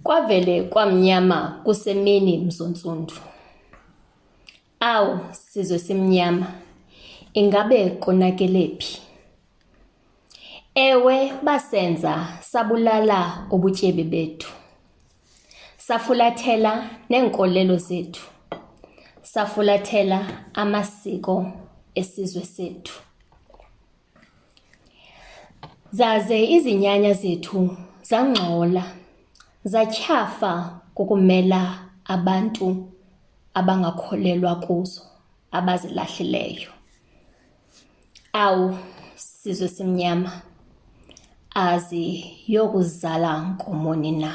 Kwavele kwamnyama kusemini mzontsundu. Awu sizwe simnyama, ingabe konakelephi? Ewe basenza sabulala ubutyebi bethu. Safulathela neenkolelo zethu. Safulathela amasiko esizwe sethu. Zaze izinyanya zethu zangcola, zatyhafa kukumela abantu abangakholelwa kuzo, abazilahlileyo. Awu sizwe simnyama, azi yokuzala nkomoni na.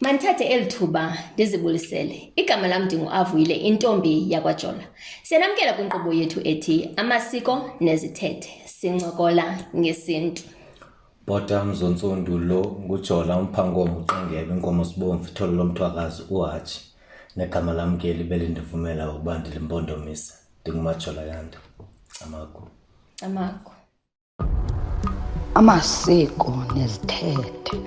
Mandithathe eli thuba ndizibulisele. Igama lam ndinguAvuyile, intombi yakwaJola. Siyanamkela kwinkqubo yethu ethi amasiko nezithethe, sincokola ngesintu. Bhota mzontsundu lo nguJola umphangomo uqengebe inkomo sibomvu ithole lomthwakazi uHatshi. Negama lam ke libele ndivumela ukuba ndilimpondomise. NdingumaJola Yanda. Amako. Amasiko nezithethe.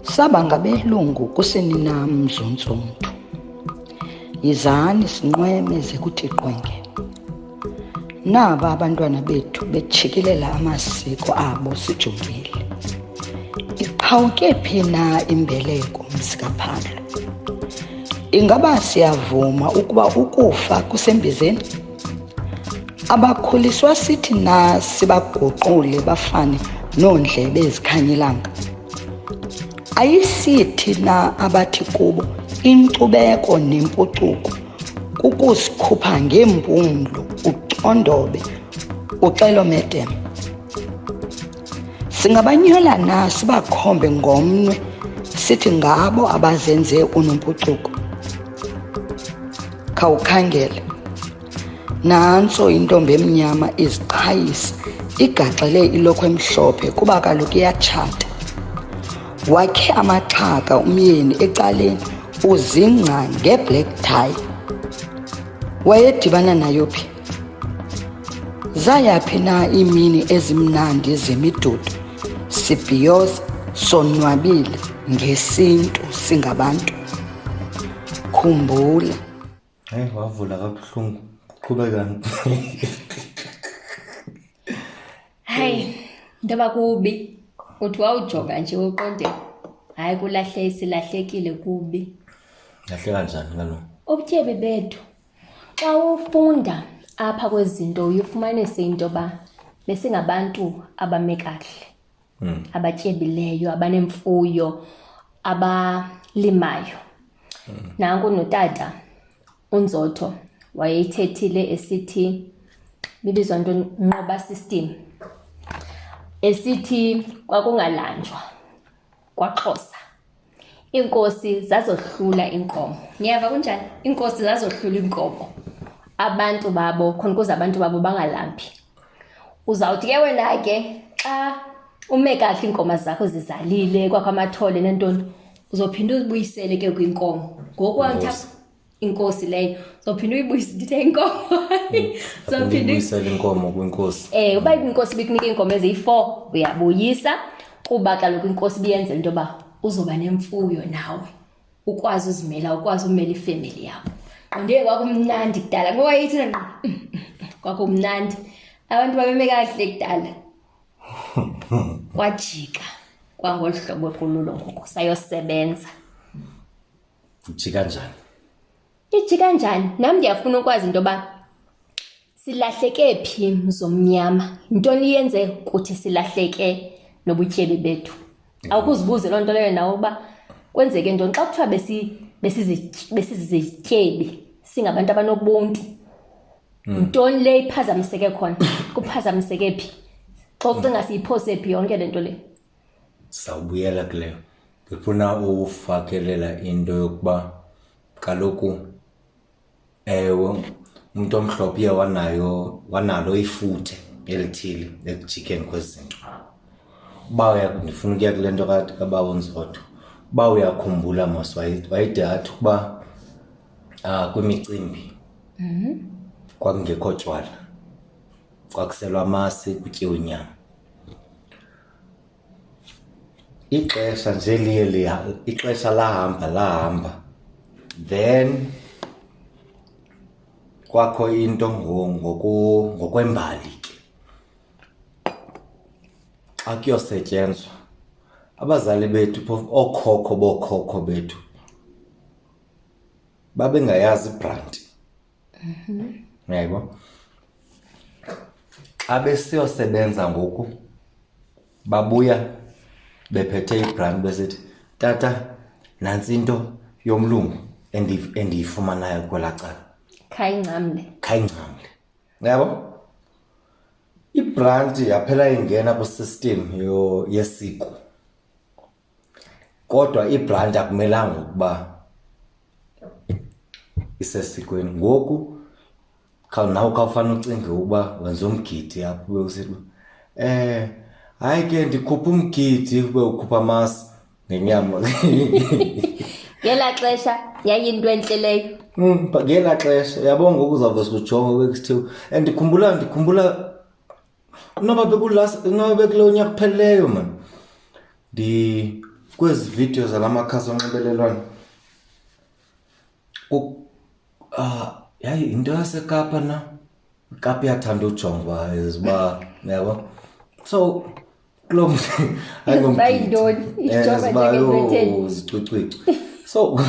Saba ngabelungu kusenina mzontsundu. Yizani sinqweme zekuthi qwenge. Naba abantwana bethu bejikilela amasiko abo sijongile. Iqhawuke phi na imbeleko mzikaPhandlo? Ingaba siyavuma ukuba ukufa kusembizeni? Abakhuliswa sithi na sibaguqule bafane noondlebe ezikhanyilanga? Ayisithi na abathi kubo inkcubeko nempucuko kukusikhupha ngeempumlo ucondobe uxelomedem? Singabanyola na sibakhombe ngomnwe sithi ngabo abazenze unompucuko? Khawukhangele, nantso intombi emnyama iziqhayisa igaxele ilokhwe emhlophe kuba kaloku iyatshata. Wakhe amaxhaka umyeni ecaleni uzingca ngeblack tie. Wayedibana nayo phi? Zayaphi na iimini ezimnandi zemidudu sibhiyoza sonwabile ngesintu singabantu? Khumbula. Wavula kabuhlungu. Qhubekani. Hayi, ndoba kubi. Uthi wawujoga nje uqonde, hayi kulahle silahlekile kubi. Lahle kanjani kalo? Ubutyebi bethu. Xa ufunda apha kwezinto uyifumanise into ba besingabantu abame kahle. Abatyebileyo, abanemfuyo, abalimayo. Nanku notata uNzotho wayethethile esithi bibizwa nto nqoba system. Esithi kwakungalanjwa kwaXhosa. Iinkosi zazohlula inkomo. Niyava kunjani? Iinkosi zazohlula inkomo. Abantu babo khona ukuze abantu babo bangalambi. Uzawuthi ke wena ke xa ume kahle iinkomo zakho zizalile kwakwamathole nentoni, uzophinda uzibuyisele ke kwinkomo. Ngoku wantapha inkosi leyo uzophinda uyibuyise ndithe inkomo. Uzophinda uyibuyisele inkomo kwinkosi. Uba inkosi bikunika iinkomo eziyi-4 uyabuyisa kuba kaloku inkosi biyenzela into ba uzoba nemfuyo nawe. Ukwazi uzimela, ukwazi umela ifamily yakho. Qonde kwakumnandi kudala. Ngoba yithi kwakumnandi. Abantu babeme kahle kudala. Kwajika kwangolu hlobo kululo ngoku sayosebenza. Ujika njani? Ijika njani? Nami ndiyafuna ukwazi into ba silahleke phi mzomnyama. Yintoni yenze ukuthi silahleke nobutyebi bethu? Awukuzibuze loo nto leyo nawe uba kwenzeke ntoni xa kuthiwa besizityebi singabantu abanobuntu. Yintoni le iphazamiseke khona? Kuphazamiseke phi? Xa ucinga siyiphose phi yonke le nto le? Sawubuyela kuleyo. Ngifuna ufakelela into yokuba kaloku umuntu omhlophe wanalo ifuthe elithile ekujikeni kwezinto. Ndifuna ukuya kule nto kaBawo Nzotho. Uba uyakhumbula mos wayede athi ukuba kwimicimbi kwakungekho tywala, kwakuselwa amasi, kutyiwe inyama. ixesha nje liye ixesha lahamba then kwakho into ngokwembali ke xa kuyosetyenzwa abazali bethu okhokho bethu babengayazi ibranti. Yebo, xa besiyosebenza ngoku babuya bephethe ibranti besithi tata nantsi into yomlungu endiyifumanayo kwelaa cala khayingcamle. Yabo, ibranti yaphela ingena kwisystem yesiko, kodwa ibranti akumelanga ukuba isesikweni. Ngoku nawe khawufana ucinge ukuba wenza umgidi apho ube usithi hayi ke ndikhupha umgidi ube ukhupha amasi nenyama. Ngela xesha yayinto entle leyo. Ngela xesha yabo, ngoku uzawuve sikujonga kwekuthiwa ndikhumbula noba bekulo nyaka kuphelileyo man, kwezi video zalamakhasi onxibelelwano yayi into yaseKapa na iKapa iyathanda ujongwa eziba yabo. So kulo mntu zicwicwici so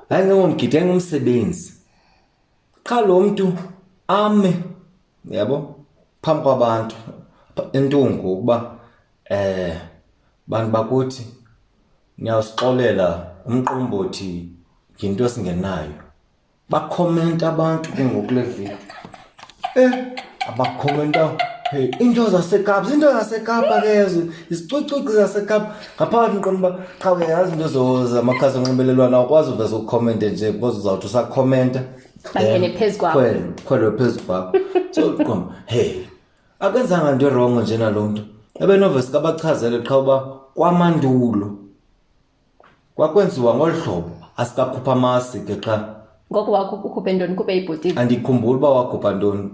hayi ngomgidi ngumsebenzi qha lo mntu ame yabo phambi kwabantu entungu ukuba bantu bakuthi niyawusixolela umqombothi yinto esingenayo. Bakhomenta abantu ke ngokule video abakhomenta into zaseKapa ke ezo izicwicwici zaseKapa ngaphakathi nqondo xa uyayazi into zamakhasi onxibelelwano awukwazi uveze ukhomente nje because uzawuthi usakhomenta bangene phezu kwakho khwelwe phezu kwakho. So uqomba akenzanga into wrong nje nalo mntu ebenovesi kabachazele qha uba kwamandulo kwakwenziwa ngolu hlobo, asikakhupha amasi ke qha. Ngoku wakho ukhuphe ntoni? Ukhuphe ibhotile? Andikhumbuli uba wakhupha ntoni,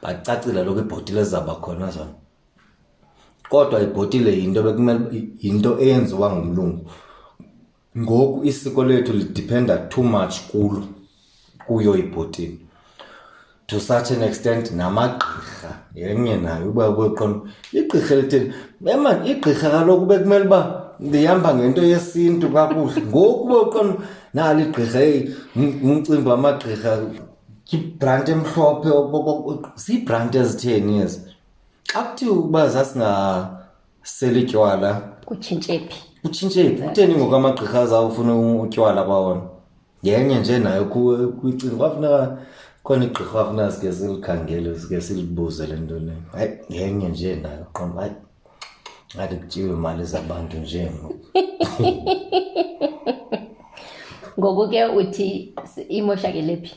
bacacile lokho ibhotile ezaba khona zona, kodwa ibhotile yinto eyenziwa ngumlungu. Ngoku isiko lethu lidependa too much kuyo ibhotile, to such an extent namagqirha yenye nayo uba kweqondo igqirha elithile man, igqirha kaloku bekumele uba ndihamba ngento yesintu kakuhle. Ngoku beqondo nali igqirha umcimbi wamagqirha ibranti emhlophe ziibranti ezitheni ezi. Xa kuthiwa uba zasingaseli tywala kutshintshe phi? Kutheni ngoku amagqirha azawufuna utywala kwawona? Yenye nje nayo kwicinga kwafuneka khona igqirha wafuna sike silikhangele sike silibuze le nto leyo. Hayi yenye nje nayo qomba hayi ngathi kutyiwe imali zabantu nje ngoku. Ngoku ke uthi imoshakele phi?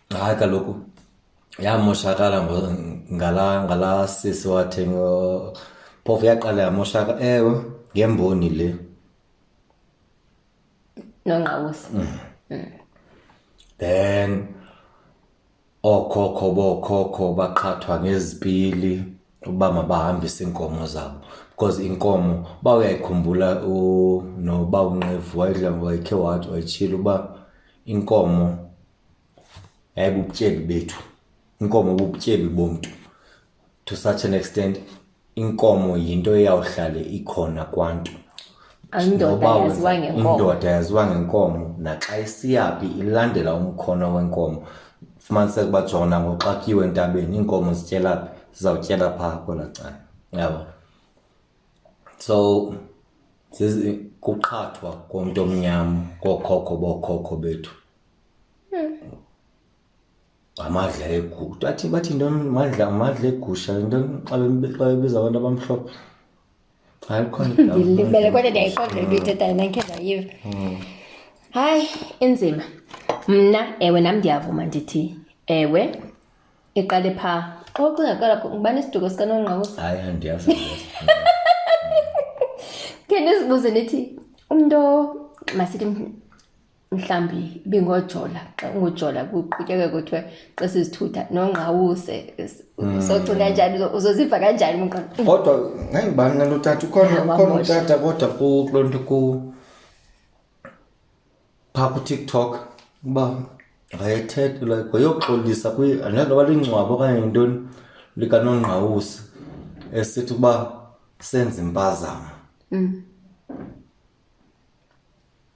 Hayi kaloku yamoshakala ngala sisi wathenga phofu yaqala yamoshaka ewe ngemboni le Nonqawusi. Then okhokho baqhathwa ngezipili uba mabahambise iinkomo zabo, because inkomo bawuyayikhumbula noba uNqevu wayekhe wathi wayitshila uba inkomo yayibubutyebi bethu, inkomo bubutyebi bomntu. To such an extent inkomo yinto eyawuhlale ikhona kwantu. Indoda yaziwa ngenkomo naxa isiyaphi ilandela umkhono wenkomo. Fumaniseka uba jona ngoxa kuyiwe entabeni iinkomo zityela phi, zizawutyela phaa kwelaa cala yabo. So kuqhathwa komntu omnyama bookhokho bethu amadla egusha. Bathi ntoni amadla egusha intoni xa bebiza abantu abamhlophe? Hayi khona ndilibele kodwa ndiyayiqonda into ithethayo nakhe ndayiva. Hayi inzima. Mna ewe nam ndiyavuma ndithi ewe iqale phaa. Xa ucinga qala ngubani isiduko sikanongqawusi? Hayi andiyazi. Khe ndizibuze nithi umntu masithi mhlambi bingojola xa ungojola kuqhubekeke kuthiwe xa sizithutha nongqawuse sogcina kanjani uzoziva kanjani umqondo kodwa ngayibani nalo tata ukhona utata kodwa kulonto phaa ku-TikTok uba ayethetha like wayoxolisa noba lingcwabo okanye yintoni likanongqawuse esithi ukuba senze impazamo.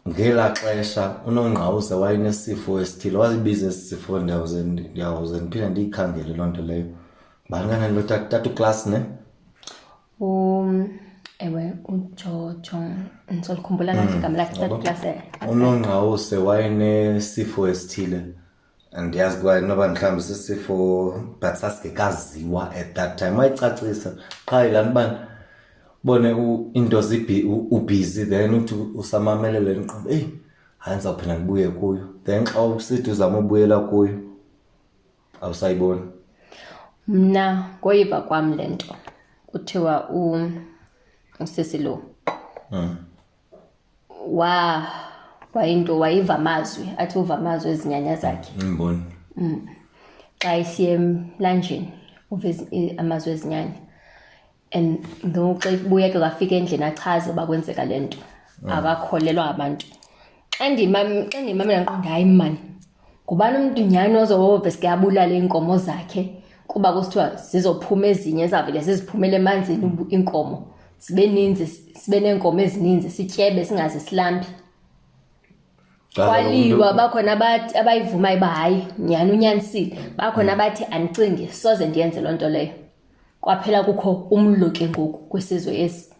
Ngelaa xesha unongqawuse wayenesifo esithile wazibiza esi sifo ndiyawuze ndiphinde ndiyikhangele loo nto leyo. Bani kanani lo tata uklasi ne? Ewe uJojo ndizolikhumbula kahle igama lakhe tata uklasi. Unongqawuse wayenesifo esithile andiyazi ukuba noba mhlawumbi sisifo but sasingekaziwa at that time. Wayicacisa qha yilaa bani bone into ubhizi then uthi usamamelele niqondo hayi ndizawuphinda ndibuye kuyo then xa usithi uzama ubuyela kuyo awusayiboni. Mna ngoyiva kwam le nto kuthiwa usisi lo wayiva amazwi athi uva amazwi ezinyanya zakhe. Mboni Xa isiye emlanjeni uve amazwi ezinyanya and xa ibuya ke wafika endlini achaze uba kwenzeka le nto akakholelwa abantu. Xa ndimamela nqondo hayi mani ngubani umntu nyhani ozove sike abulale iinkomo zakhe kuba kusithiwa zizophuma ezinye ezavele ziziphumele emanzini iinkomo zibe ninzi sibe neenkomo ezininzi sityebe singaze silambi. Kwaliwa bakhona abayivumayo uba hayi nyhani unyanisile, bakhona abathi andicingi soze ndiyenze loo nto leyo. Kwaphela kukho umlo ke ngoku kwisizwe esi.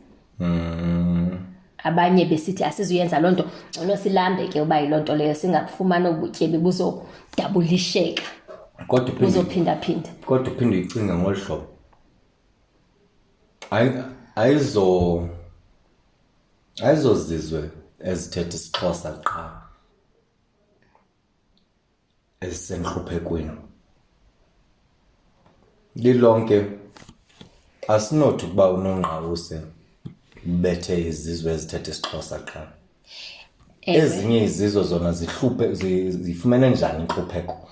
Abanye besithi asizuyenza loo nto ngcono silambe ke uba yiloo nto leyo singakufumana ubutyebi buzodabulisheka buzophindaphinda. Kodwa uphinde uyicinga ngolu hlobo ayizozizwe ezithetha isiXhosa qha ezisentluphekweni lilonke. Asinothi ukuba unongqawuse bethe izizwe ezithetha isiXhosa qha. Ezinye izizwe zona zifumene njani intlupheko?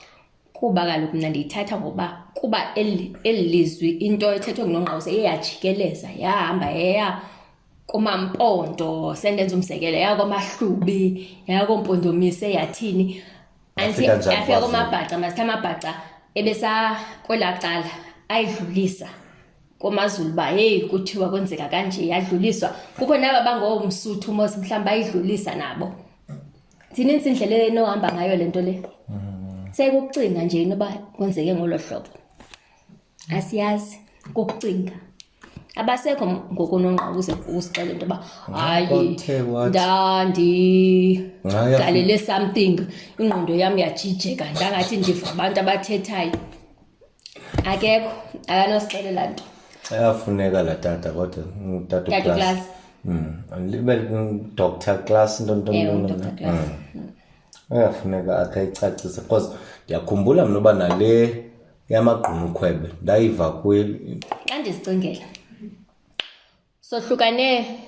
Kuba kaloku mna ndiyithatha ngoba kuba eli lizwi into ethethwe ngunongqawuse iyajikeleza yahamba yaya kumaMpondo sendenza umzekelo yaya kwaMahlubi yaya koMpondomise yathini yafika komaBhaca masithi amaBhaca kwelaa cala ayidlulisa komaZulu uba heyi kuthiwa kwenzeka kanje yadluliswa. Kukho naba bangomSuthu mos mhlawumbi bayidlulisa nabo. Zinintsi indlela enohamba ngayo le nto le. Sekucinga nje noba kwenzeke ngolo hlobo asiyazi kukucinga. Abasekho ngokunongqawuse usixela into yoba hayi ndandigalele something ingqondo yam yajijeka ndangathi ndiva abantu abathethayo. Akekho akanosixelela nto. Ayafuneka la tata kodwa utata uklasi libe Dr. Class nto ayafuneka akayicacise because ndiyakhumbula mna uba nale yamagqunukhwebe ndayiva kuye xa ndizicingela sohlukane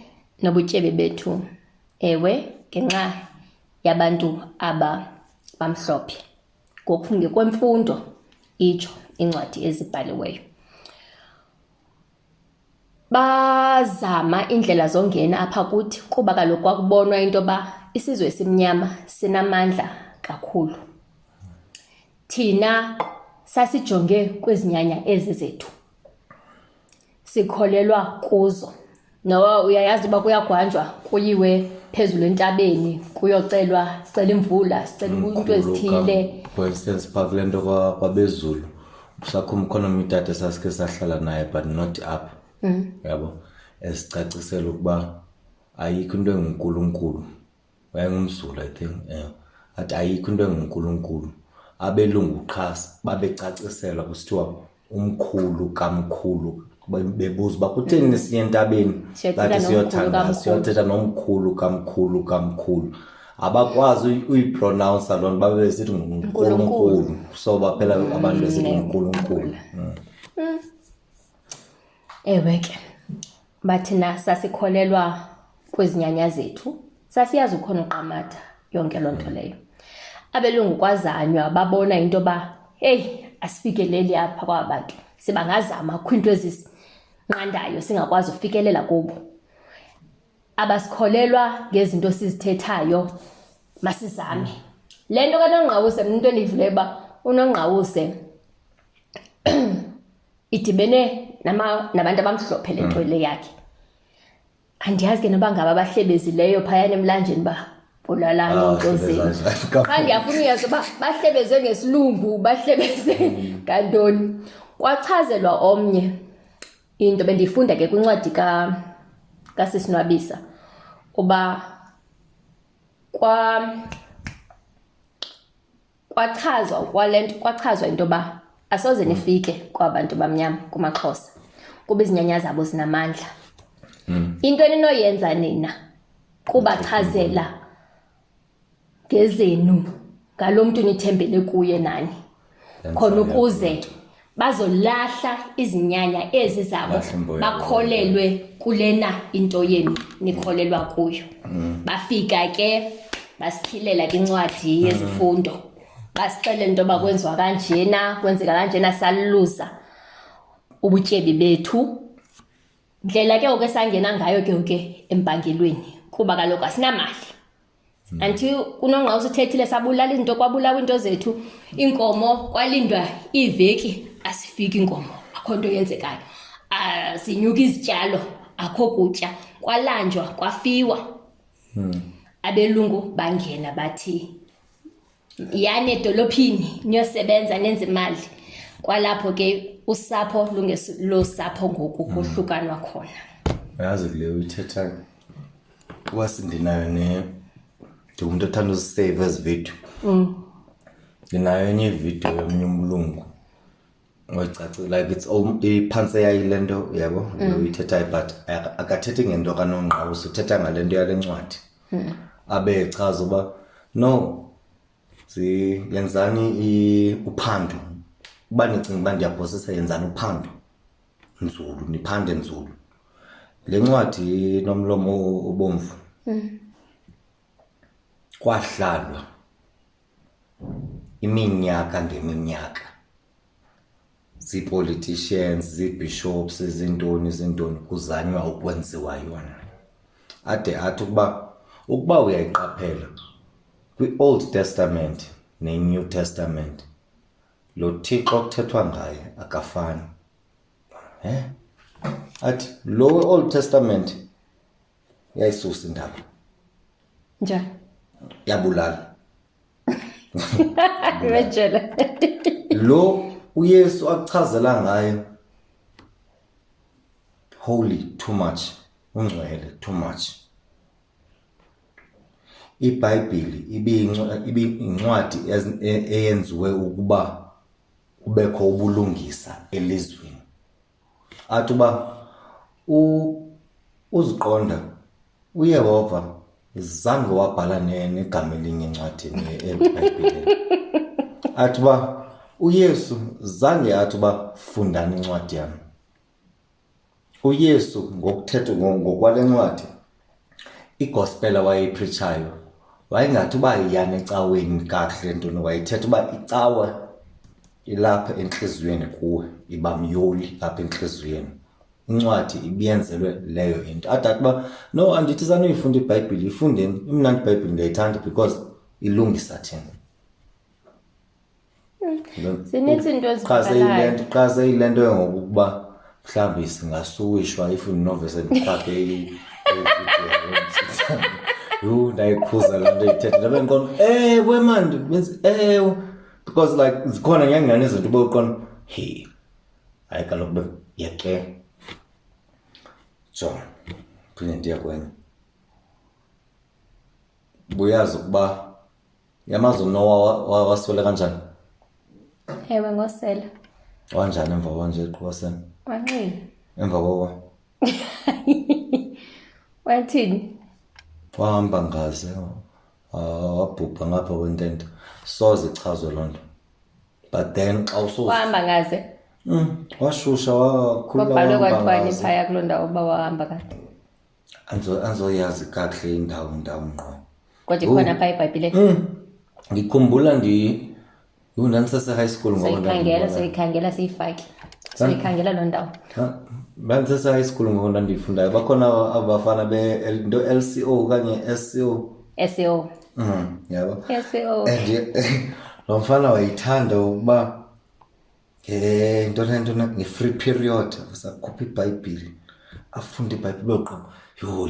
nobutyebi bethu. Ewe ngenxa yabantu bamhlophe ngokwemfundo itsho incwadi ezibhaliweyo bazama indlela zongena apha kuthi kuba kaloku kwakubonwa into yoba isizwe esimnyama sinamandla kakhulu. Thina sasijonge kwezinyanya ezi zethu sikholelwa kuzo. Noba uyayazi uba kuyagwanjwa kuyiwe phezulu entabeni kuyocelwa sicela imvula sicela into ezithile. For instance phaa kule nto kwabeZulu usakhona umtata sasike sahlala naye but not up yabo esicacisela ukuba ayikho into enguNkulunkulu wayengumZulu I think athi ayikho into enguNkulunkulu. Abelungu qha babecaciselwa kusithiwa umkhulu kamkhulu bebuza uba kutheni nisiye entabeni bathi siyothetha nomkhulu kamkhulu. Abakwazi uyipronounce loo nto babe besithi nguNkulunkulu so baphela abantu besithi nguNkulunkulu. Ewe ke bathina sasikholelwa kwezinyanya zethu sasiyazi ukhona uQamatha yonke loo nto leyo. Abelungu kwazanywa babona into yoba heyi asifikeleli apha kwabantu, sibangazama kukho into ezisinqandayo singakwazi ufikelela kubo. Abasikholelwa ngezinto sizithethayo, masizame. Le nto kaNongqawuse mna into endiyivuleyo uba uNongqawuse idibene nabantu abamhlophe le nto le yakhe. Andiyazi ke noba ngaba bahlebezileyo phayana emlanjeni uba bulalani into zenu. Xa ndiyafuna uyazi uba bahlebeze ngesilungu, bahlebeze ngantoni. Kwachazelwa omnye into bendiyifunda ke kwincwadi kaSisi Nwabisa uba kwachazwa into yoba asoze nifike kwabantu bamnyama kumaXhosa kuba izinyanya zabo zinamandla. Into eninoyenza nina kubachazela ngezenu ngalo mntu nithembele kuye nani, khona ukuze bazolahla izinyanya ezi zabo bakholelwe kulena into yenu nikholelwa kuyo. Bafika ke basiphilela kwincwadi yezifundo, basixelela into yoba kwenziwa kanjena, kwenzeka kanjena, saluza ubutyebi bethu. Ndlela ke ngoku esangena ngayo ke empangelweni kuba kaloku asinamali. Anti uNongqawuse uthethile sabulala izinto, kwabulawa into zethu, iinkomo kwalindwa iveki asifiki iinkomo, akho nto yenzekayo. Sinyuka izityalo, akho kutya, kwalanjwa, kwafiwa. Abelungu bangena bathi yani edolophini niyosebenza nenze imali. Kwalapho ke usapho lungesilo sapho ngoku kohlukanwa khona. Yazi kuleyo ithetha kuba sindinayo ndingumuntu othanda uzisave ezi video. Ndinayo enye ividiyo yomnye umlungu ocaci like it's iphantse yayile nto yabo uyithethayo but akathethi ngento kaNongqawuse, uthetha ngale nto yale ncwadi. Abe echaza uba no yenzani uphando, uba nicinga uba ndiyaphosisa yenzani uphando nzulu, niphande nzulu. Le ncwadi nomlomo obomvu kwahlalwa iminyaka ngeminyaka zii-politicians, zii-bishops, zintoni kuzanywa ukwenziwa yona. Ade athi ukuba uyayiqaphela kwi-Old Testament ne-New Testament lo Thixo kuthethwa ngaye akafani. Athi lo Old Testament yayisusa indaba. Njani? Yabulala. Wejele. Lo uYesu akuchazela ngaye holy too much, ungcwele too much. iBhayibheli ibincwadi eyenziwe ukuba kubekho ubulungisa elizweni. Athi uba uziqonda uYehova zange wabhala negama elinye encwadini eBhayibhelini. Athi uba uYesu zange athi uba fundani incwadi yami. uYesu ngokuthetha ngokwale ncwadi igospel awayipreachayo wayengathi uba iyana ecaweni kakuhle ntoni, wayithetha uba icawa ilapha enhliziyweni kuwe, iba myoli apha enhliziyweni. Incwadi ibiyenzelwe leyo into. Athi uba no, andithi sanoyifunda iBhayibheli, ifundeni, imnandi iBhayibheli ndiyayithanda because ilungisa thina. Zininzi into ezivakalayo. Qaze ile nto ngokuba mhlawumbi singasuwishwa if unovese ndifake ndayikhuza laa nto ithetha ndabe ndiqona ewe mandi ewe because like zikhona nyangani izinto ube uqona hey hayi kaloku yeqe jonga phinde ndiya kwenye buyazi ukuba yamazi uNoah waswele kanjani. Ewe ngosela. Wanjani emva kwanje eqhoseni? Wanqile. Emva kokho wathini? Wahamba ngaze wabhubha ngapha kwentente, soze ichazwe loo nto. But then xa wahamba ngaze washusha wakhulula kwabhalwe kwathiwani phaya kuloo ndawo uba wahamba kade anzoyazi kakuhle indawo ngqo kodwa ikhona phaa eBhayibhileni. Ngikhumbula ndandisase high school soyikhangela siyifake soyikhangela loo ndawo. Ndandisase high school ngoku ndandifundayo bakhona abafana LCO okanye SCO. Yabo. SCO. Lo mfana wayithanda ukuba ntona nge-free period sakhupha iBhayibhile afunde iBhayibhile oqaba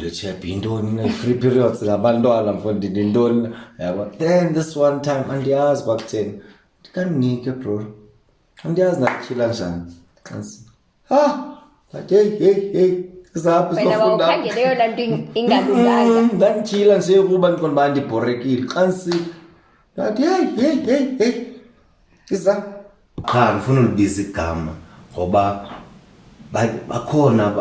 le chap yintoni ne-free periods ngabantwana mfondini intoni yabo. Then this one time andiyazi kwakutheni ndikanike bro andiyazi nakutyhila njani but hey zaphi sifunda ukhangele yona nto ingalunganga ndandityhila nje kuba ndiqonda uba ndibhorekile xa ndisithi ndathi hey qha ndifuna ulibiza igama ngoba bakhona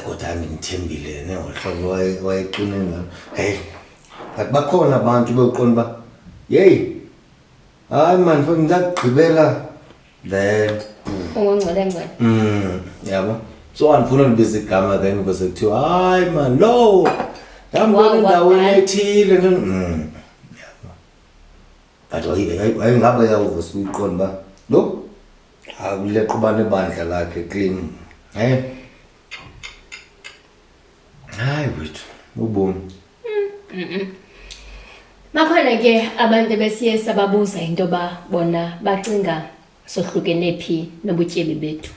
kodwa ngimthembile ngohlobo wayeqine ngalo. Hey bakhona abantu beqonda uba hayi man mfowethu ngizagqibela then ungongcwele yabo. So andifuna ulibiza igama then bese kuthiwa hayi man lo ndambona endaweni ethile yabo. But wayengabe yavusa uyiqonda uba lo akulequbane ibandla lakhe clean. Hayi wethu ubomi. Bakhona ke abantu besiye sababuza into ba bona bacinga sohlukene phi nobutyebi bethu.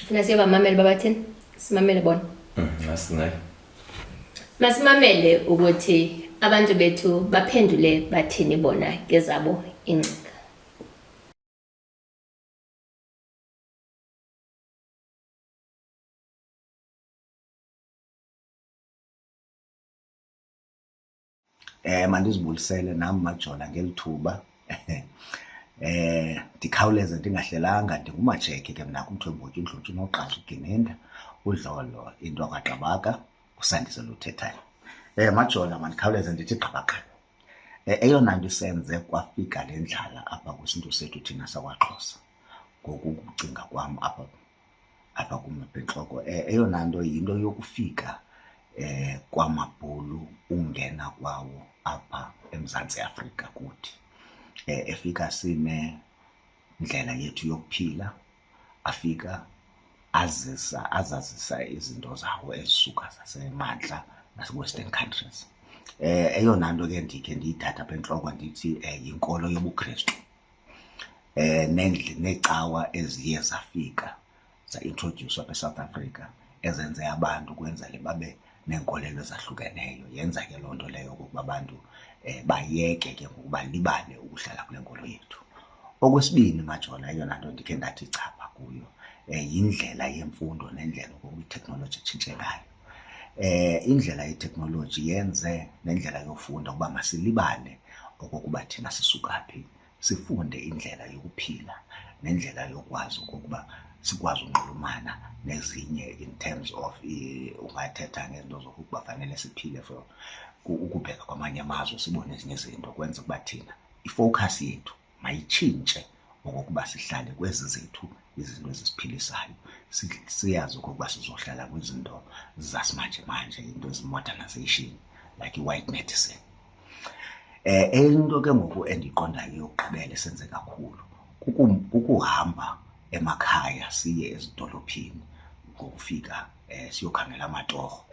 Funa siye bamamele babathini? Simamele bona. Asingayi. Masimamele ukuthi abantu bethu baphendule bathini bona ngezabo ingcinga. Mandizibulisele nami Majola ngelithuba. Ndikhawuleze ndingahlelanga ndingumajeke ke mna kumthwembotyi uNdlothu noqasha uGinenda uDlolo into kaXabaka usandisela uthethayo. Majola mandikhawuleze ndithi qabaqha. Eyona nto isenze kwafika le ndlala apha kwisintu sethu thina sakwaXhosa ngokucinga kwam apha kumabhentloko. Eyona nto yinto yokufika kwamaBhulu ungena kwawo apha eMzantsi Afrika kuthi. Efika sine ndlela yethu yokuphila, afika azazisa izinto zawo ezisuka zasemantla nase-Western countries. Eyona nto ke ndikhe ndiyithatha apha entloko ndithi yinkolo yobuKristu. Neecawa eziye zafika za-introduce apha eSouth Africa ezenze abantu kwenzele babe neenkolelo ezahlukeneyo. Yenza ke loo nto leyo okokuba abantu bayeke ke ngokuba libale ukuhlala kule nkolo yethu. Okwesibini Majola eyona nto ndikhe ndathi chapha kuyo yindlela yemfundo nendlela okokuba iteknoloji etshintshe ngayo. Indlela yeteknoloji yenze nendlela yofunda ukuba masilibale okokuba thina sisuka phi, sifunde indlela yokuphila nendlela yokwazi okokuba sikwazi unxulumana nezinye in terms of ungathetha ngezinto zokuba fanele siphile for ukubheka kwamanye amazwe sibone ezinye izinto kwenza ukuba thina ifocus yethu mayitshintshe okokuba sihlale kwezi zethu izinto ezisiphilisayo, siyazi okokuba sizohlala kwizinto zasimanje manje, into ezi-modernization like i-white medicine. Into ke ngoku endiqondayo yokugqibela esenze kakhulu kukuhamba emakhaya siye ezidolophini ngokufika siyokhangela amatorho.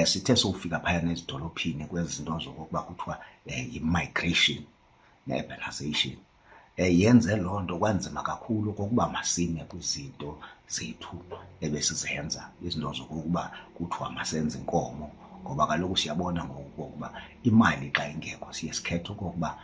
Sithe sokufika phayana ezidolophini kwezi zinto zokokuba kuthiwa yi-migration ne-urbanization. Yenze loo nto kwanzima kakhulu okokuba masime kwizinto zethu ebesizenza, izinto zokokuba kuthiwa masenze inkomo, ngoba kaloku siyabona ngokokuba imali xa ingekho siye sikhethe okokuba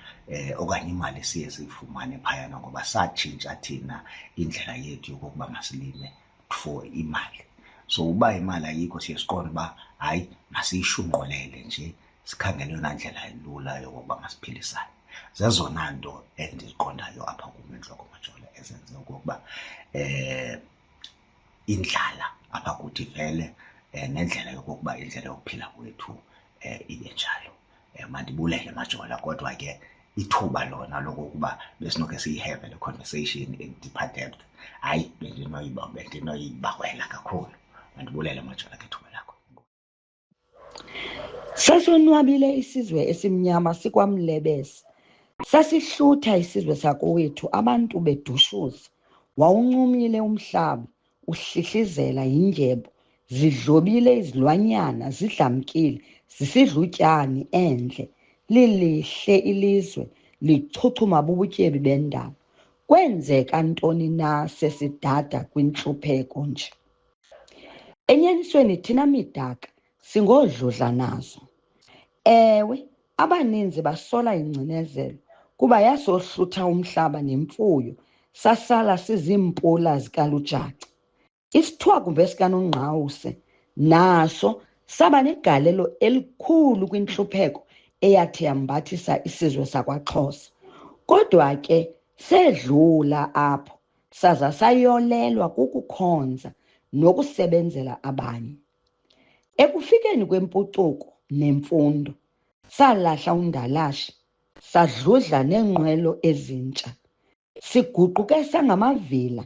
okanye imali siye siyifumane phayana ngoba satshintsha thina indlela yethu yokokuba masilime for imali. So uba imali ayikho siye siqonde uba hayi masiyishunqolele nje sikhangele yona ndlela elula yokokuba masiphilisane. Zezona nto endiziqondayo apha kum entloko Majola ezenze okokuba indlala apha kuthi vele nendlela yokokuba indlela yokuphila kwethu ibe njalo. Mandibulele Majola, kodwa ke ithuba lona lokokuba besinokhe siyihave le conversation in deeper depth, hayi bendinoyibawela kakhulu. Mandibulele Majola ke ithuba lakho. Sasonwabile isizwe esimnyama sikwamlebesa. Sasihlutha isizwe sakowethu abantu bedushuza. Wawuncumile umhlaba, uhlihlizela yindyebo. Zidlobile izilwanyana, zidlamkile, zisidlutyani endle. Lilihle ilizwe, lichuchuma bubutyebi bendalo. Kwenzeka ntoni na sesidada kwintlupheko nje? Enyanisweni thina midaka singoodludla nazo. Ewe, abaninzi basola ingcinezelo kuba yasohlutha umhlaba nemfuyo, sasala siziimpula zikalujaca. Isithwakumbe sikanongqawuse naso saba negalelo elikhulu kwintlupheko eyathi yambathisa isizwe sakwaXhosa. Kodwa ke sedlula apho, saza sayolelwa kukukhonza nokusebenzela abanye. Ekufikeni kwempucuko nemfundo, salahla undalashi, sadludla neenqwelo ezintsha. Siguquke sangamavila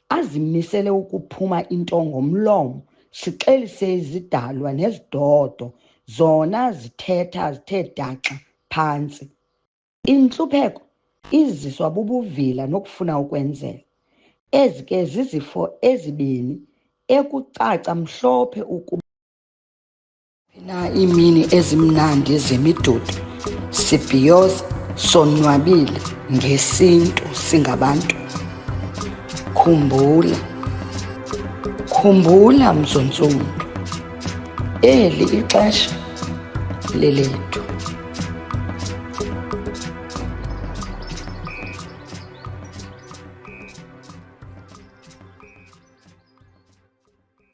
azimisele ukuphuma into ngomlomo, sixelise izidalwa nezidodo, zona zithetha zithe daxa phantsi. Intlupheko iziswa bubuvila nokufuna ukwenzela. Ezi ke zizifo ezibini ekucaca mhlophe ukuba na iimini ezimnandi zemidudu, sibhiyoza, sonwabile ngesintu singabantu. Khumbula mzontsundu, eli ixesha lelethu.